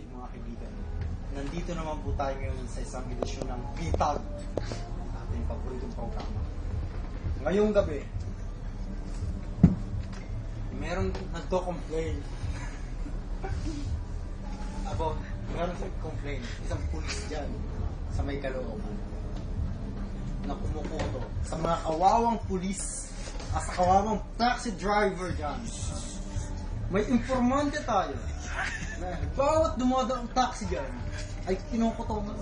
Mga kaibigan, nandito naman po tayo ngayon sa isang edisyon ng Bitag, ating paboritong programa. Ngayong gabi, merong nagko-complain meron complain, isang pulis dyan sa may Caloocan na kumukuto sa mga kawawang pulis at sa kawawang taxi driver dyan. May informante tayo na bawat dumadaang taxi dyan ay kinukutungan.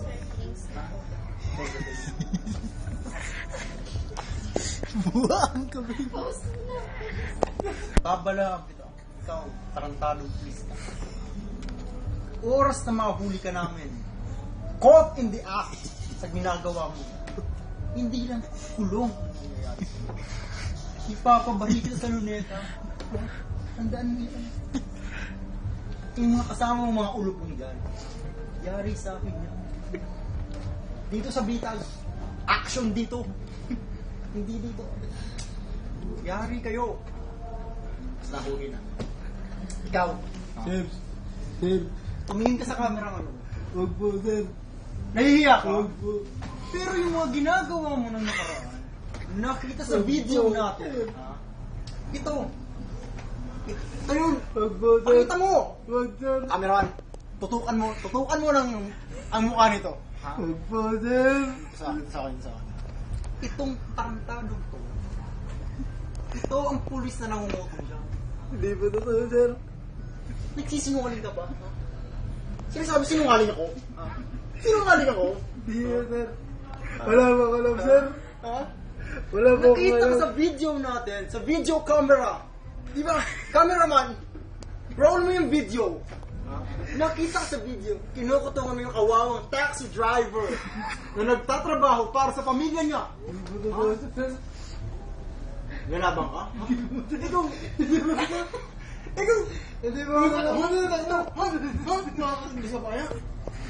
Buwaan ka ba? Babalaan kita. Ikaw, tarantadong pulis ka. Oras na mahuli ka namin. Caught in the act sa ginagawa mo. Hindi lang kulong ang nangyayari. Ipapabalik kita sa luneta. Tandaan mo yan. Yung mga kasama mong mga ulupong dyan, yari sa akin yan. Dito sa Bitag, action dito. Hindi dito. Yari kayo. Mas nahuli na. Ikaw. Sir, Tumingin ka sa camera ano. wag po, sir. Nahihiya ka? Wag po. Pero yung mga ginagawa mo ng nakaraan, nakita sa video natin. Ha? Ito. Ito yun. Wag po, sir. Pakita mo. Wag, sir. Cameraman, tutukan mo lang ang mukha nito. Ha? Wag po, sir. Sa akin. Itong tarantadong to. Ito ang pulis na nangungutong dyan. Hindi po totoo, sir. Nagsisinungaling ka ba? Ha? Sinasabi sinungaling ako? Ha? Sinungaling ako? Hindi po, sir. Wala po alam, sir. Ha? Wala po Nakita ka alam. sa video natin, sa video camera. Di ba? Cameraman, roll mo yung video. Nakita ka sa video, kinukutungan mo yung kawawang taxi driver na nagtatrabaho para sa pamilya niya. Hindi po totoo, sir. Galabang ka? Ikaw! Hindi po totoo. Nakakasindi sa kaya?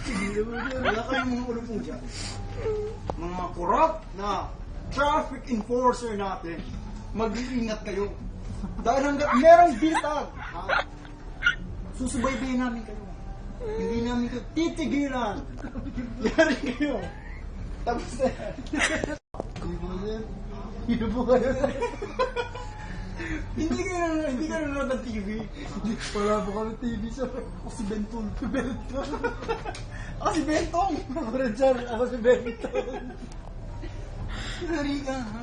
Hindi po, sir. Wala kayong mga ulo po dyan. Mga corrupt na traffic enforcer natin, mag-iingat kayo. Dahil hanggang merong Bitag, ha? Susubaybayin namin kayo. Hindi namin kayo titigilan. Yari kayo. Tapos na yan. Hindi po, sir. Hindi po kayo. Hindi kayo nanonood ng TV. Wala po kami TV, sir. Ako si Bentong. Ako si Bentong. Ako rin, sir. Ako si Benito. Yari ka, ha?